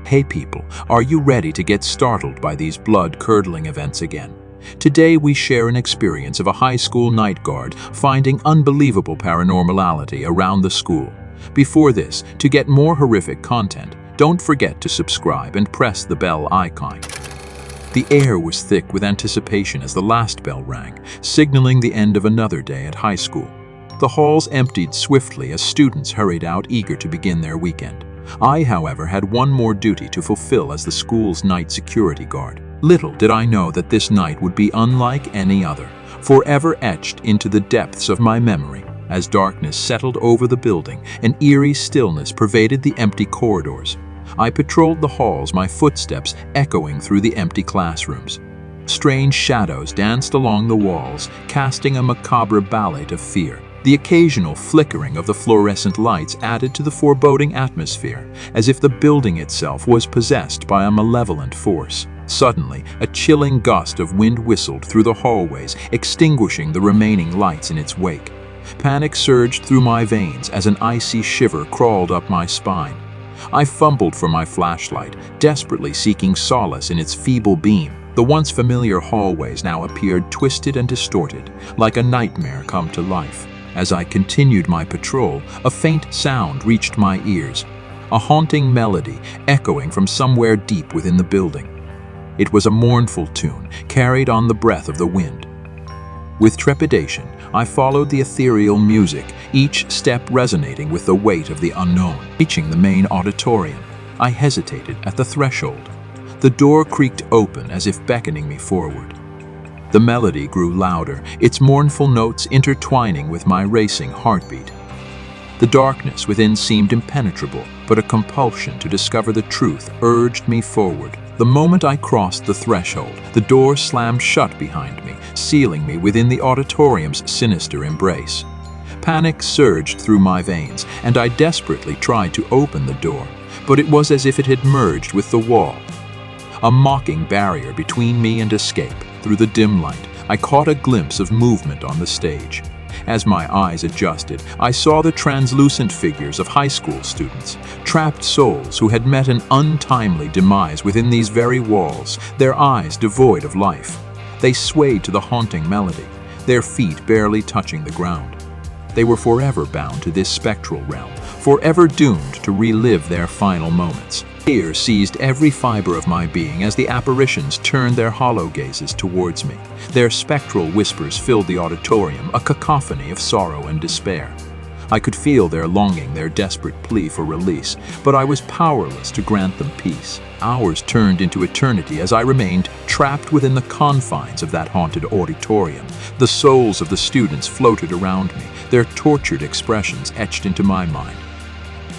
Hey people, are you ready to get startled by these blood-curdling events again? Today we share an experience of a high school night guard finding unbelievable paranormality around the school. Before this, to get more horrific content, don't forget to subscribe and press the bell icon. The air was thick with anticipation as the last bell rang, signaling the end of another day at high school. The halls emptied swiftly as students hurried out eager to begin their weekend. I, however, had one more duty to fulfill as the school's night security guard. Little did I know that this night would be unlike any other, forever etched into the depths of my memory. As darkness settled over the building, an eerie stillness pervaded the empty corridors. I patrolled the halls, my footsteps echoing through the empty classrooms. Strange shadows danced along the walls, casting a macabre ballet of fear. The occasional flickering of the fluorescent lights added to the foreboding atmosphere, as if the building itself was possessed by a malevolent force. Suddenly, a chilling gust of wind whistled through the hallways, extinguishing the remaining lights in its wake. Panic surged through my veins as an icy shiver crawled up my spine. I fumbled for my flashlight, desperately seeking solace in its feeble beam. The once familiar hallways now appeared twisted and distorted, like a nightmare come to life. As I continued my patrol, a faint sound reached my ears, a haunting melody echoing from somewhere deep within the building. It was a mournful tune, carried on the breath of the wind. With trepidation, I followed the ethereal music, each step resonating with the weight of the unknown. Reaching the main auditorium, I hesitated at the threshold. The door creaked open as if beckoning me forward. The melody grew louder, its mournful notes intertwining with my racing heartbeat. The darkness within seemed impenetrable, but a compulsion to discover the truth urged me forward. The moment I crossed the threshold, the door slammed shut behind me, sealing me within the auditorium's sinister embrace. Panic surged through my veins, and I desperately tried to open the door, but it was as if it had merged with the wall. A mocking barrier between me and escape. Through the dim light, I caught a glimpse of movement on the stage. As my eyes adjusted, I saw the translucent figures of high school students, trapped souls who had met an untimely demise within these very walls, their eyes devoid of life. They swayed to the haunting melody, their feet barely touching the ground. They were forever bound to this spectral realm, forever doomed to relive their final moments. Fear seized every fiber of my being as the apparitions turned their hollow gazes towards me. Their spectral whispers filled the auditorium, a cacophony of sorrow and despair. I could feel their longing, their desperate plea for release, but I was powerless to grant them peace. Hours turned into eternity as I remained trapped within the confines of that haunted auditorium. The souls of the students floated around me, their tortured expressions etched into my mind.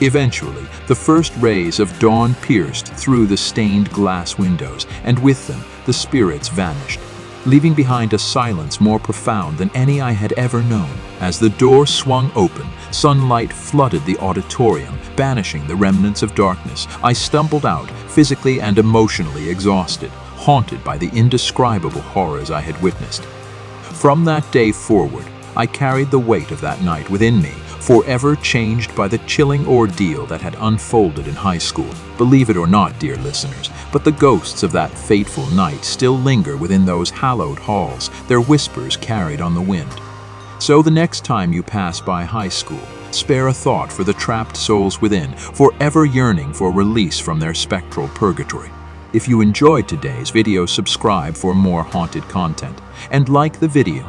Eventually, the first rays of dawn pierced through the stained glass windows, and with them, the spirits vanished, leaving behind a silence more profound than any I had ever known. As the door swung open, sunlight flooded the auditorium, banishing the remnants of darkness. I stumbled out, physically and emotionally exhausted, haunted by the indescribable horrors I had witnessed. From that day forward, I carried the weight of that night within me, forever changed by the chilling ordeal that had unfolded in high school. Believe it or not, dear listeners, but the ghosts of that fateful night still linger within those hallowed halls, their whispers carried on the wind. So the next time you pass by high school, spare a thought for the trapped souls within, forever yearning for release from their spectral purgatory. If you enjoyed today's video, subscribe for more haunted content, and like the video.